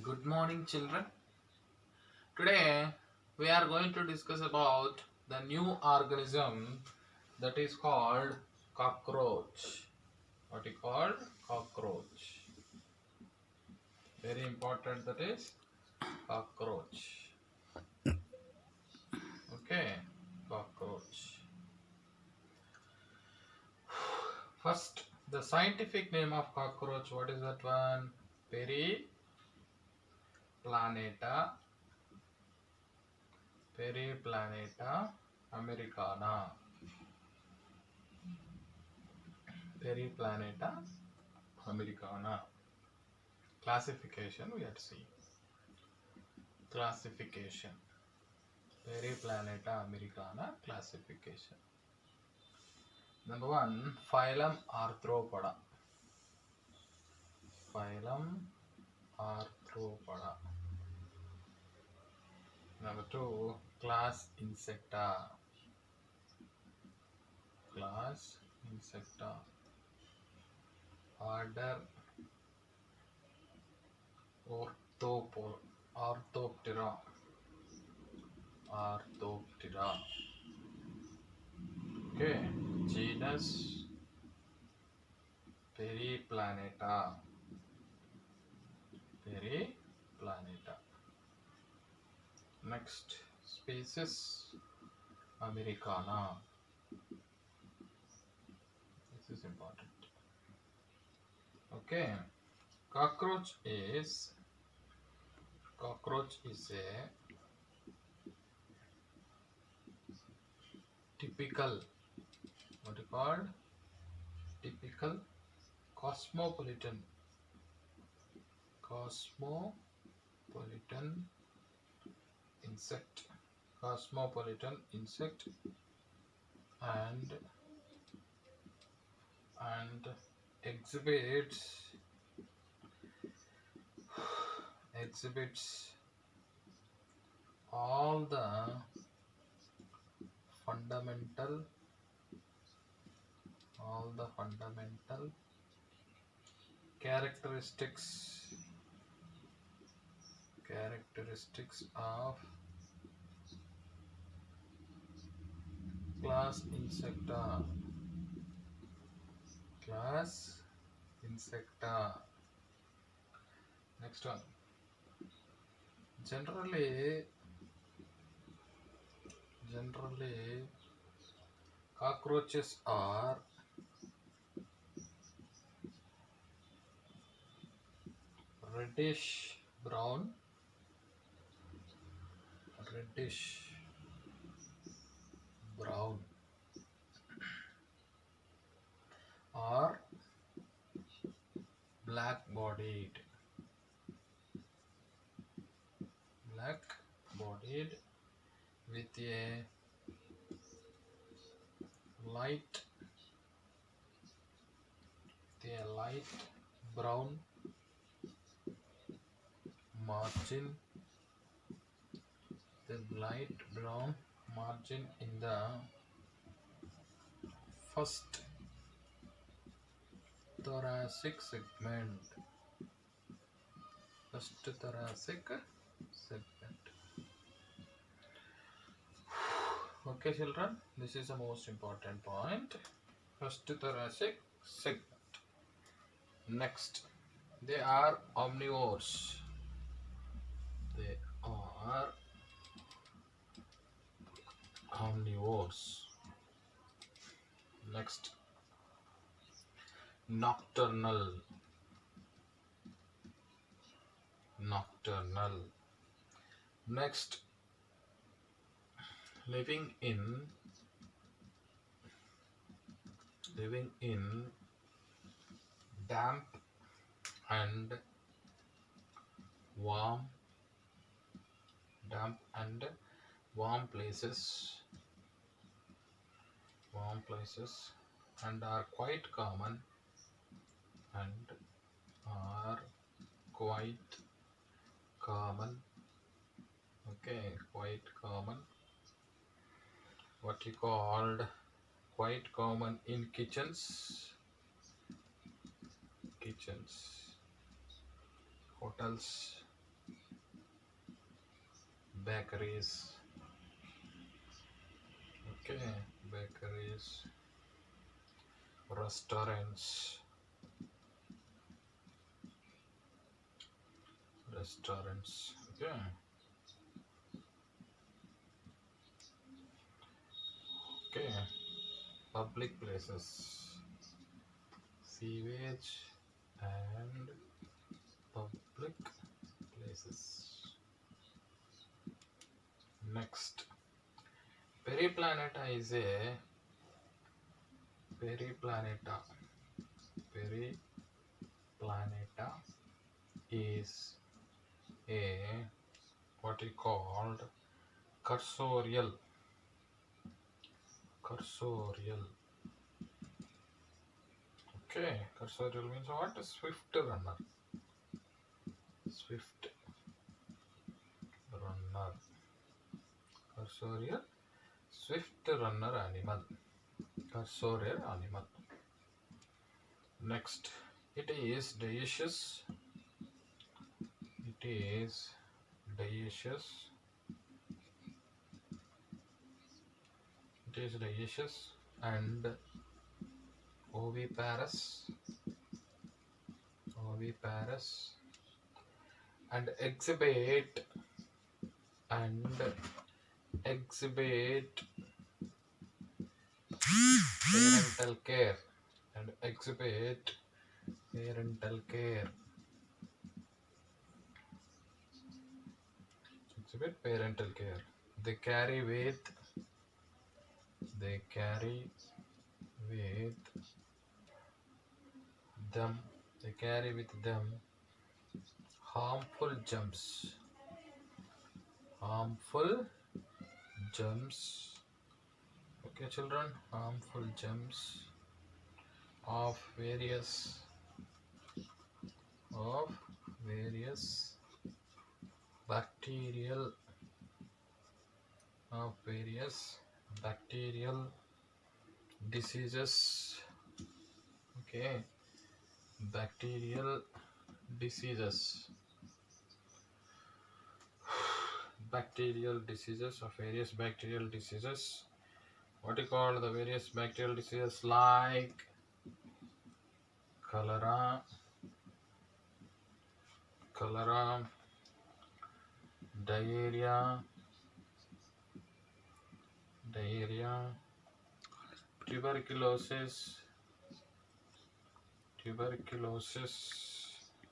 Good morning, children. Today we are going to discuss about the new organism that is called cockroach. What is called cockroach? Very important. That is cockroach. Okay, cockroach. First, the scientific name of cockroach. What is that one? Periplaneta. Periplaneta americana. Periplaneta americana. Classification we are seeing. Classification. Periplaneta americana classification. Number one, phylum Arthropoda. Phylum Arthropoda. Number two, class Insecta. Class Insecta. Order Orthoptera. Orthoptera. Okay. Genus Periplaneta. Periplaneta. Next, species Americana. This is important. Okay. Cockroach is a typical, what is called? Typical cosmopolitan insect. Cosmopolitan insect and exhibits all the fundamental characteristics of class insecta. Next one. Generally cockroaches are reddish brown or black bodied with a light brown margin. The light brown margin in the first thoracic segment. Okay, children, this is the most important point. First thoracic segment. Next, they are omnivores. Next, nocturnal. Next, living in damp and warm places and are quite common okay, quite common. What you called quite common in kitchens, hotels, bakeries. Okay, bakeries, restaurants, okay. Okay, public places, sewage and public places. Next, periplaneta is a periplaneta. Periplaneta is a what is called cursorial. Okay, cursorial means what? Swift runner. Swift runner. Cursorial, swift runner animal. Cursorial animal. Next, it is dioecious. It is dioecious. It is dioecious and oviparous. Oviparous and exhibit parental care and exhibit parental care. Exhibit parental care. They carry with them harmful germs. Okay, children, harmful germs of various bacterial diseases. Okay, bacterial diseases of various bacterial diseases. What you call the various bacterial diseases like cholera, diarrhea, tuberculosis,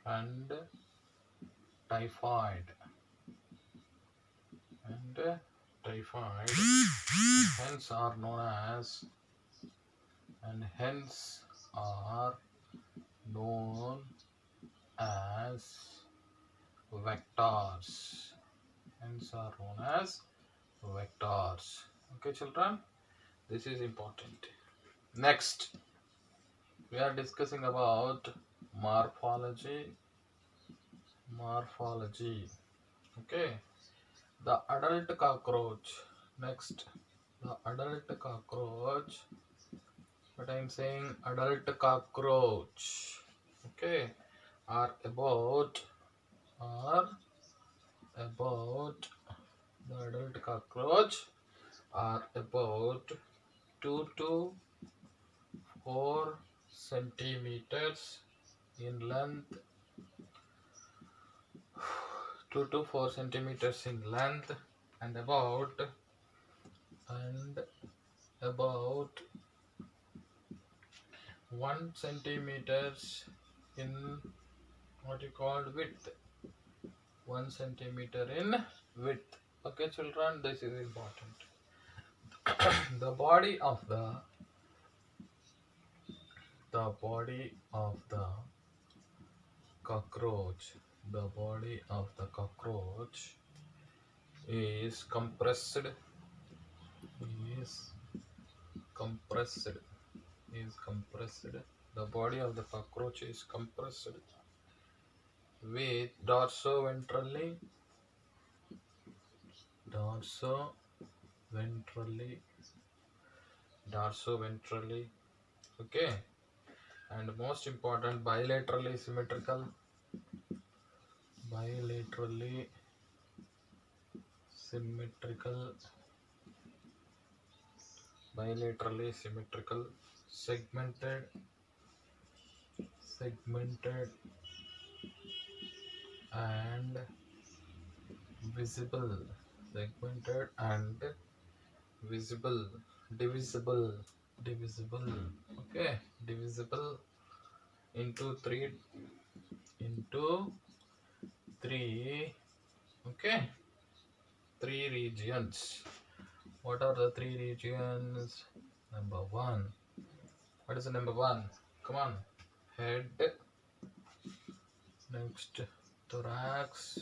and typhoid. Hence are known as vectors. Okay, children, this is important. Next, we are discussing about morphology. Okay, the adult cockroach. Next, the adult cockroach. But I am saying adult cockroach. Okay, are about the adult cockroach are about 2 to 4 centimeters in length. 2 to 4 centimeters in length and about 1 centimeters in what you call width. 1 centimeter in width. Okay, children, this is important. The body of the cockroach. Is compressed. The body of the cockroach is compressed with dorsoventrally. Okay, and most important, bilaterally symmetrical. symmetrical, bilaterally symmetrical, segmented, and visible, segmented and visible, divisible, okay, divisible into three, okay, three regions. What are the three regions? Number one. What is the number one? Come on. Head. Next, thorax.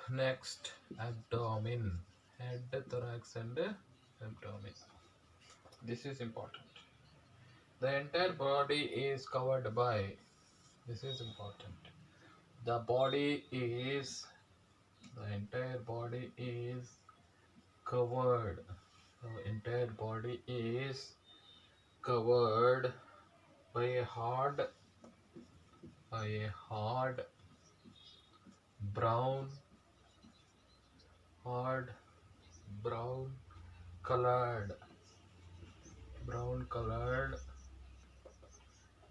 Next, abdomen. Head, thorax, and abdomen. This is important. The entire body is covered by. This is important. The entire body is covered. The entire body is covered by a hard brown colored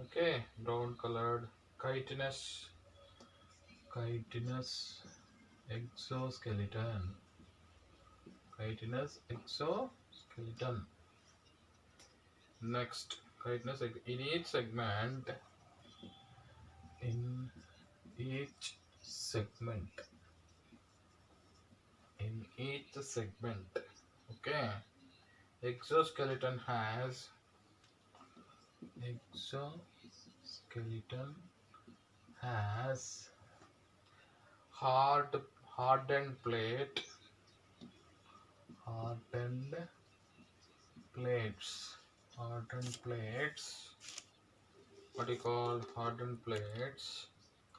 okay, brown colored chitinous exoskeleton. Next, chitinous in each segment okay, exoskeleton has hardened plates. What do you call hardened plates?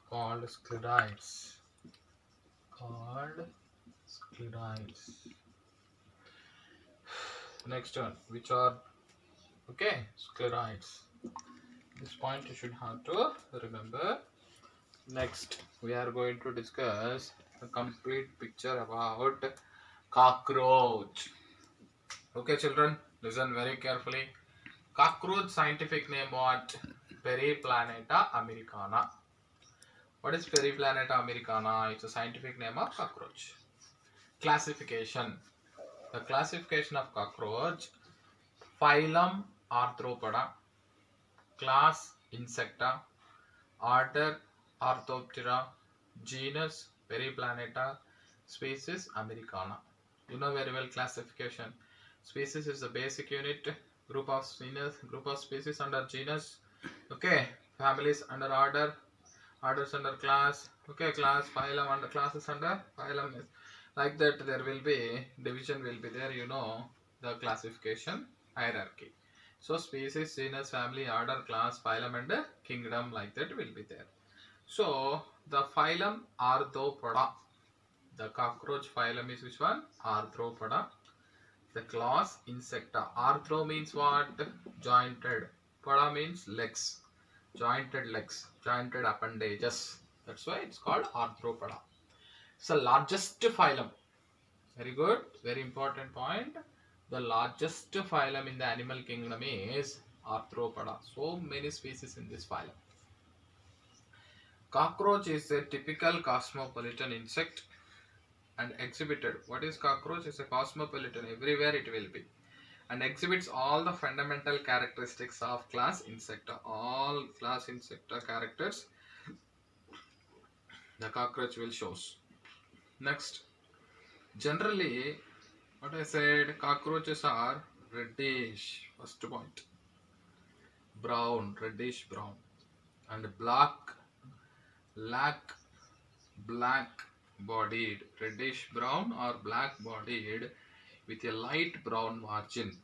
Called sclerites. Next one, which are okay, sclerites. This point you should have to remember. Next, we are going to discuss a complete picture about cockroach. Okay, children, listen very carefully. Cockroach scientific name what? Periplaneta americana. What is Periplaneta americana? It's a scientific name of cockroach. Classification. The classification of cockroach: phylum Arthropoda, class Insecta, order Orthoptera, genus Periplaneta, species Americana. You know very well classification. Species is the basic unit, group of species under genus, okay, families under order, orders under class, okay, class, phylum under classes under phylum. Like that, there will be division will be there, you know, the classification hierarchy. So species, genus, family, order, class, phylum and kingdom, like that will be there. So the phylum Arthropoda, the cockroach phylum is which one? Arthropoda. The class Insecta. Arthro means what? Jointed. Poda means legs. Jointed legs. Jointed appendages. That's why it's called Arthropoda. It's the largest phylum. Very good. Very important point. The largest phylum in the animal kingdom is Arthropoda. So many species in this phylum. Cockroach is a typical cosmopolitan insect and exhibited. What is cockroach? Is a cosmopolitan, everywhere it will be, and exhibits all the fundamental characteristics of class Insecta. All class Insecta characters the cockroach will shows. Next, generally, what I said, cockroaches are reddish, first point, brown, reddish brown, and black bodied, reddish brown or black bodied with a light brown margin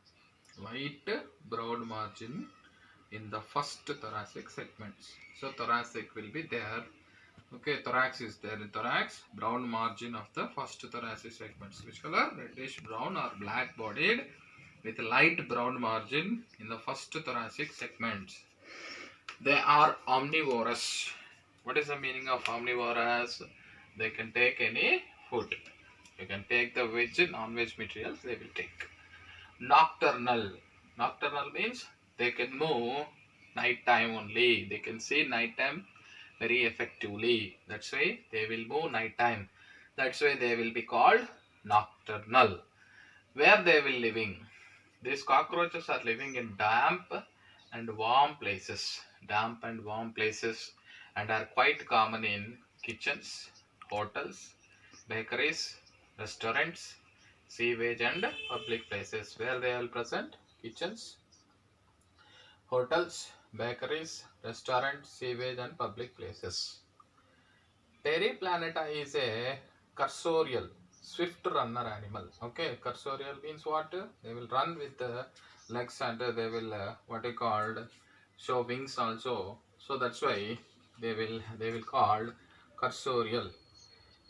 in the first thoracic segments. So thoracic will be there. Okay, thorax is there in thorax, brown margin of the first thoracic segments. Which color? Reddish brown or black bodied with light brown margin in the first thoracic segments. They are omnivorous. What is the meaning of omnivorous? They can take any food. You can take the veg, non-veg materials, they will take. Nocturnal. Nocturnal means they can move night time only. They can see night time very effectively. That's why they will move night time. That's why they will be called nocturnal. Where they will living? These cockroaches are living in damp and warm places. Damp and warm places, and are quite common in kitchens, hotels, bakeries, restaurants, sewage and public places. Where they are present? Kitchens, hotels, bakeries, restaurants, sewage and public places. Terry planeta is a cursorial, swift runner animal. Okay, cursorial means what? They will run with the legs and they will what you called show wings also. So that's why they will called cursorial.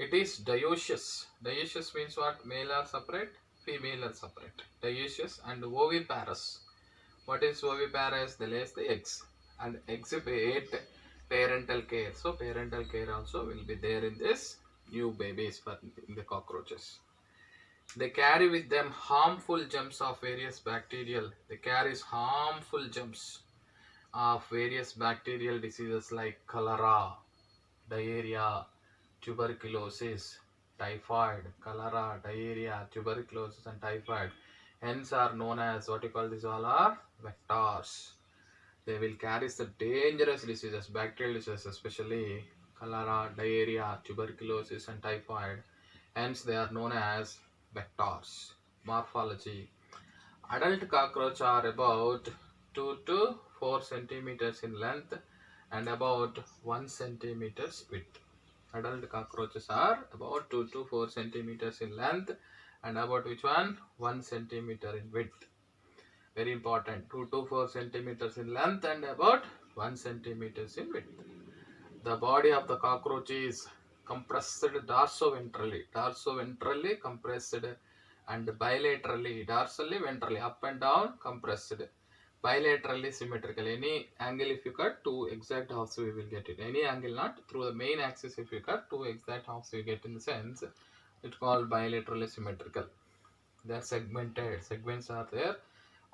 It is dioecious. Dioecious means what? Male are separate, female are separate. Dioecious and oviparous. What is oviparous? They lays the eggs and exhibit parental care. So parental care also will be there in this new babies for in the cockroaches. They carry with them harmful germs of various bacterial. They carries harmful germs of various bacterial diseases like cholera, diarrhea, tuberculosis, typhoid, cholera, diarrhea, tuberculosis, and typhoid. Hence are known as what you call these all are vectors. They will carry the dangerous diseases, bacterial diseases, especially cholera, diarrhea, tuberculosis, and typhoid. Hence, they are known as vectors. Morphology. Adult cockroach are about 2 to 4 centimeters in length and about 1 centimeters width. Adult cockroaches are about 2 to 4 centimeters in length and about which one? 1 centimeter in width. Very important. 2 to 4 centimeters in length and about 1 centimeters in width. The body of the cockroach is compressed dorsoventrally. Dorsoventrally compressed and bilaterally, dorsally, ventrally, up and down compressed. Bilaterally symmetrical. Any angle if you cut, two exact halves we will get it. Any angle not, through the main axis if you cut, two exact halves we get in the sense. It's called bilaterally symmetrical. They are segmented. Segments are there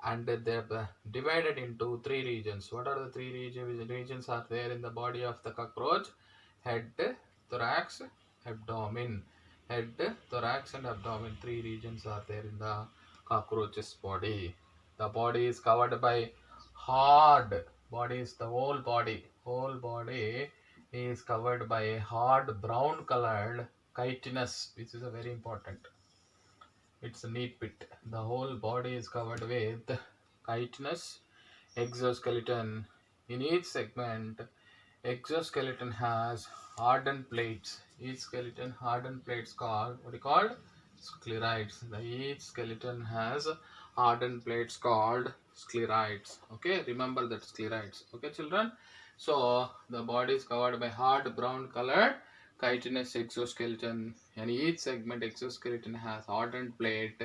and they are divided into three regions. What are the three regions are there in the body of the cockroach? Head, thorax, abdomen. Head, thorax and abdomen. Three regions are there in the cockroach's body. The body is covered by hard. Body is the whole body. Whole body is covered by a hard brown colored chitinous, which is a very important. It's a neat bit. The whole body is covered with chitinous exoskeleton. In each segment, exoskeleton has hardened plates. Each skeleton hardened plates called what are called sclerites. Each skeleton has hardened plates called sclerites. Okay, remember that sclerites. Okay, children. So the body is covered by hard brown colored chitinous exoskeleton, and each segment exoskeleton has hardened plate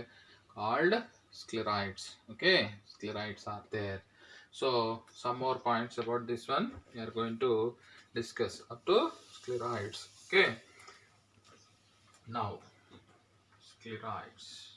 called sclerites. Okay, sclerites are there. So some more points about this one we are going to discuss up to sclerites. Okay, now sclerites.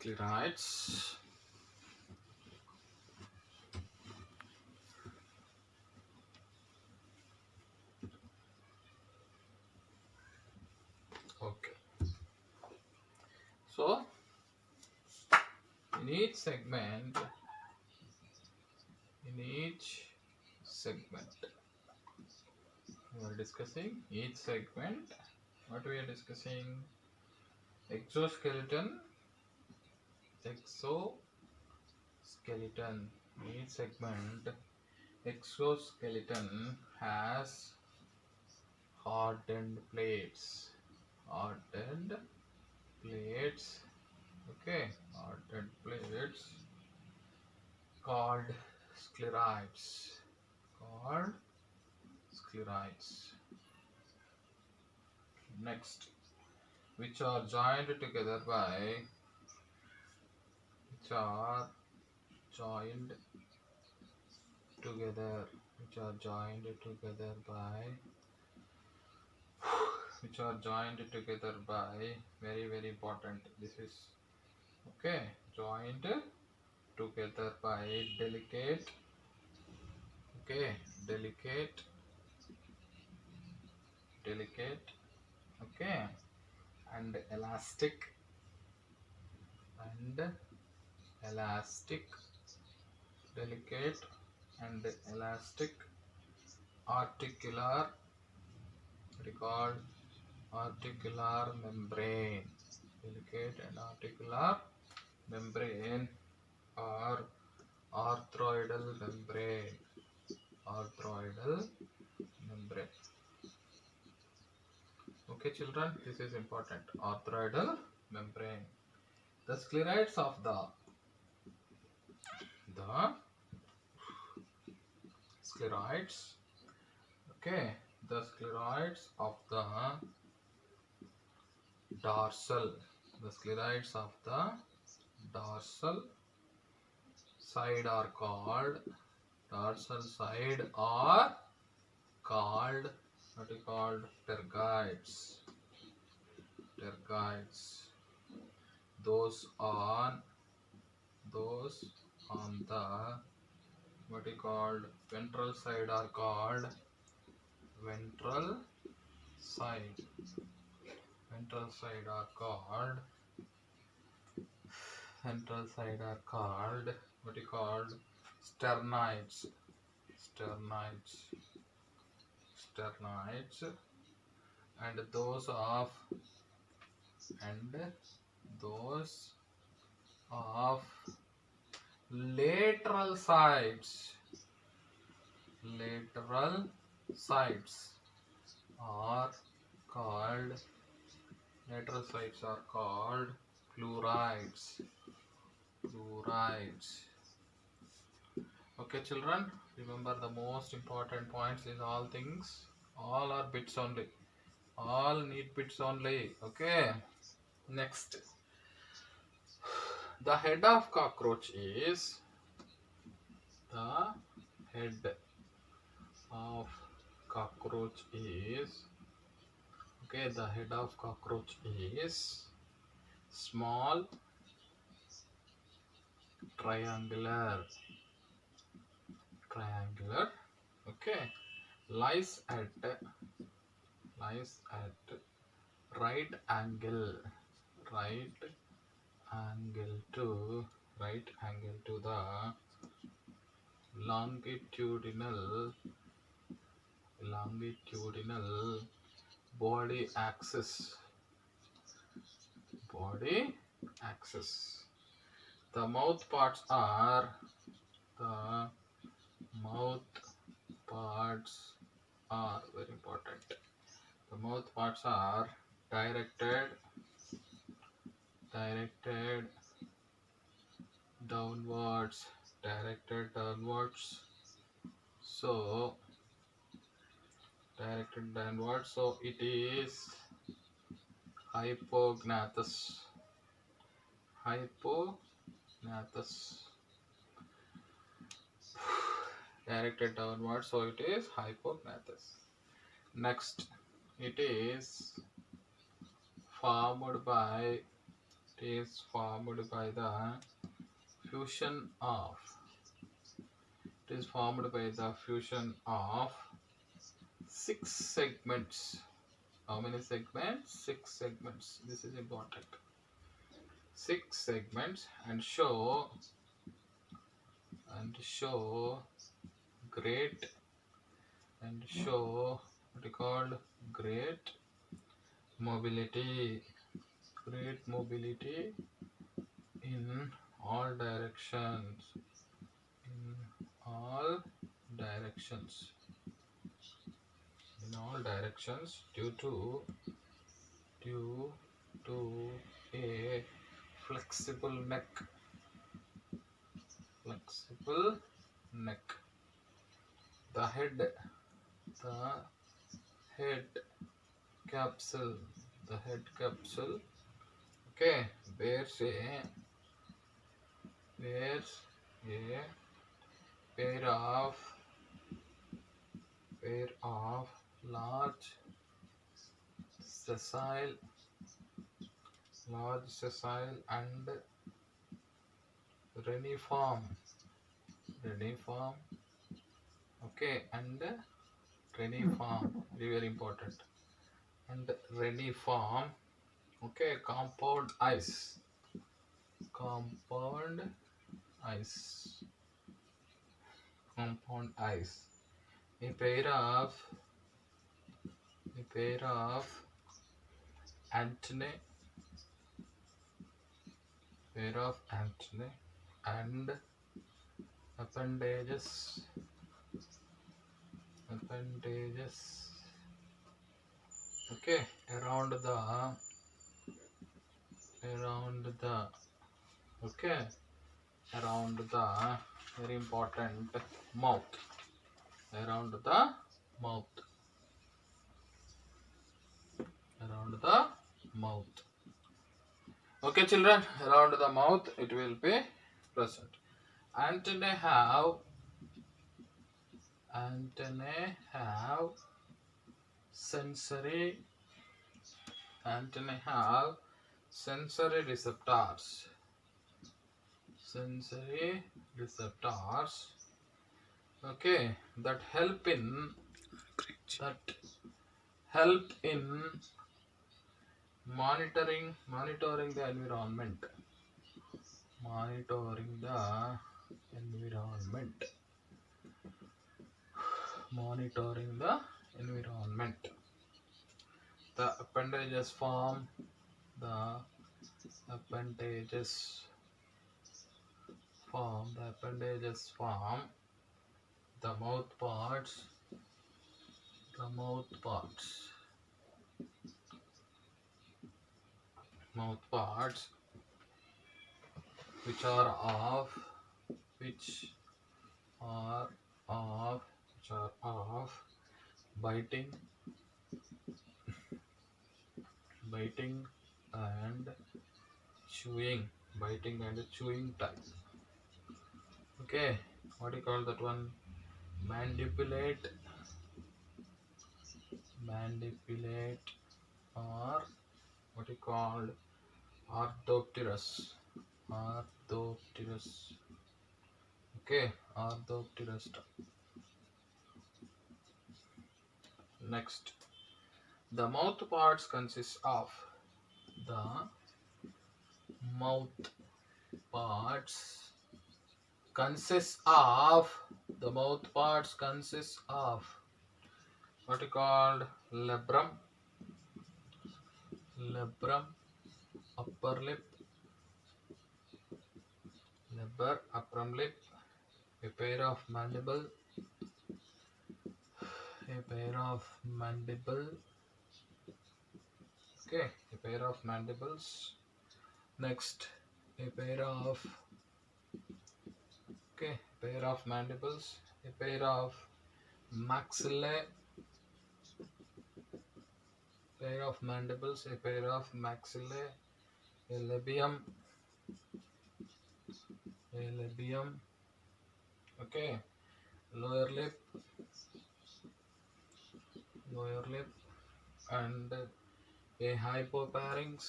Sclerites. Okay, so in each segment, we are discussing each segment. What we are discussing? Exoskeleton. Each segment exoskeleton has hardened plates. Hardened plates. Okay, hardened plates called sclerites. called sclerites. Next, which are joined together by which are joined together which are joined together by which are joined together by very important. This is okay, joined together by delicate, okay, delicate, okay, and elastic, and elastic, delicate and elastic, articular, what is called articular membrane, delicate and articular membrane, or arthroidal membrane, arthroidal membrane. Okay children, this is important, arthroidal membrane. The sclerites of the sclerites, okay, the sclerites of the dorsal, the sclerites of the dorsal side are called, dorsal side are called, what is called, tergites, tergites. Those on the what is called ventral side are called ventral side, ventral side are called, ventral side are called, what is called, sternites, sternites, sternites. And those of lateral sides, lateral sides are called, lateral sides are called pleurites, pleurites. Okay children, remember the most important points is all things, all are bits only, all need bits only. Okay, next, the head of cockroach is, the head of cockroach is, okay, the head of cockroach is small, triangular, triangular, okay, lies at right angle, right angle to, right angle to the longitudinal, longitudinal body axis, body axis. The mouth parts are, the mouth parts are very important. The mouth parts are directed downwards, directed downwards. So directed downwards. So it is hypognathous, hypognathous. Directed downwards, so it is hypognathous. Next, it is formed by, it is formed by the fusion of, it is formed by the fusion of 6 segments. How many segments? 6 segments. This is important. 6 segments, and show great, and show what is called great mobility, great mobility in all directions, in all directions, in all directions, due to a flexible neck, flexible neck, the head capsule, the head capsule, okay, bears a pair of large sessile and reniform, okay, and reniform, very important, and reniform, okay, compound eyes, a pair of antennae, and appendages, okay, around the okay, around the very important mouth, around the mouth, okay children, around the mouth it will be present. Antennae have sensory receptors, okay, that help in monitoring the environment, monitoring the environment. The appendages form the mouth parts, which are of biting and chewing type, okay, what do you call that one? Mandipulate, or what you called orthopterous, okay, orthopterous. Next, the mouth parts consist of what you called labrum, upper lip, a pair of mandible, okay, a pair of mandibles. Next, a pair of mandibles, a pair of maxillae, a labium, okay, lower lip, and a hypopharynx,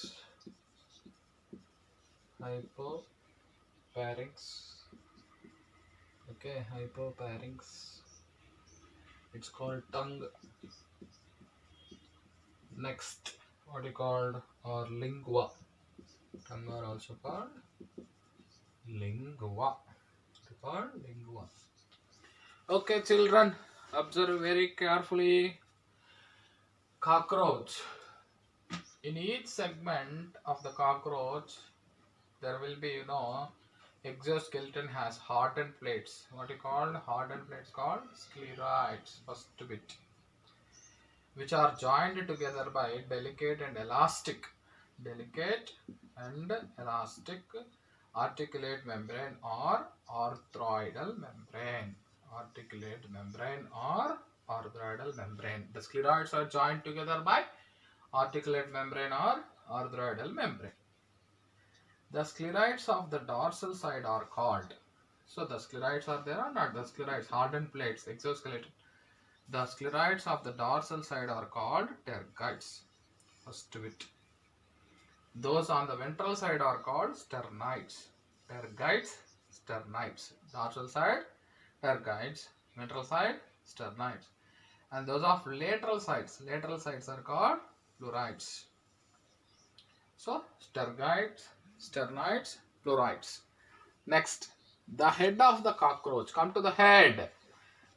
okay, hypopharynx, it's called tongue. Next, what you called or lingua, tongue are also called lingua. Okay children, observe very carefully. Cockroach, in each segment of the cockroach there will be, exoskeleton has hardened plates. What you called hardened plates? Called scleroids, first bit, which are joined together by delicate and elastic articulate membrane or arthroidal membrane. articulate membrane or arthroidal membrane. The scleroids are joined together by articulate membrane or arthroidal membrane. The scleroids of the dorsal side are called. So the scleroids are there or not? The scleroids, hardened plates, exoskeleton. The scleroids of the dorsal side are called tergites. First bit. Those on the ventral side are called sternites. Tergites, sternites. Dorsal side, tergites. Ventral side, sternites. And those of lateral sides are called pleurites. So tergites, sternites, pleurites. Next, the head of the cockroach. Come to the head.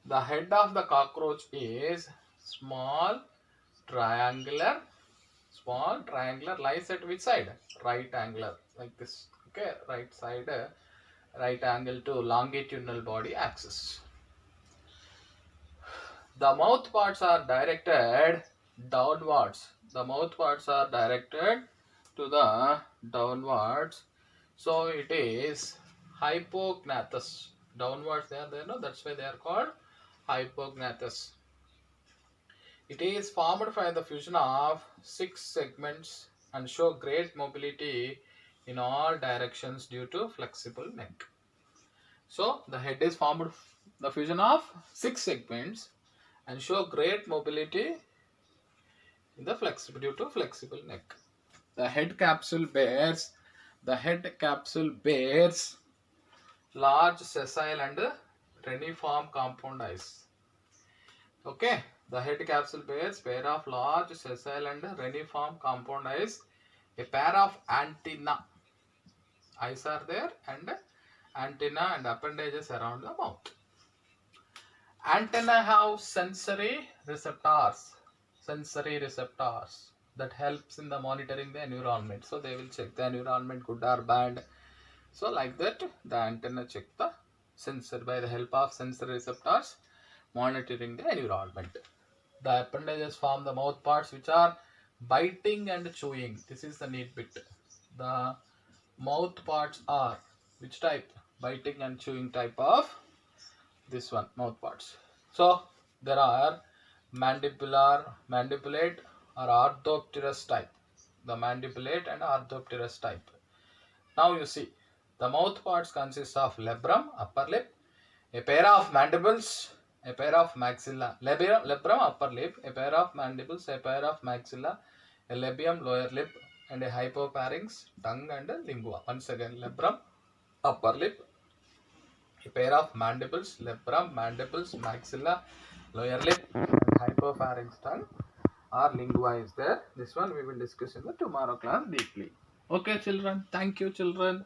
The head of the cockroach is small triangular, lies at which side? Right angular, like this. Okay, right side, right angle to longitudinal body axis. The mouth parts are directed downwards. The mouth parts are directed to the downwards. So it is hypognathous. Downwards they are there, no? That's why they are called hypognathous. It is formed by the fusion of 6 segments and show great mobility in all directions due to flexible neck. So the head is formed the fusion of 6 segments and show great mobility in the due to flexible neck. The head capsule bears large sessile and reniform compound eyes. Okay, the head capsule bears pair of large sessile and reniform compound eyes, a pair of antenna. Eyes are there and antenna and appendages around the mouth. Antenna have sensory receptors that helps in the monitoring the environment. So they will check the environment good or bad. So like that the antenna check the sensor by the help of sensory receptors monitoring the environment. The appendages form the mouth parts which are biting and chewing. This is the neat bit. The mouth parts are which type? Biting and chewing type of this one, mouth parts. So there are mandibulate or orthopterous type. The mandibulate and orthopterous type. Now you see, the mouth parts consist of labrum, upper lip, a pair of mandibles, a pair of maxilla. Labrum, upper lip, a pair of mandibles, a pair of maxilla, a labium, lower lip, and a hypopharynx, tongue and a lingua. Once again, labrum, upper lip, a pair of mandibles, labrum, mandibles, maxilla, lower lip, and hypopharynx, tongue or lingua is there. This one we will discuss in the tomorrow class deeply. Okay, children. Thank you, children.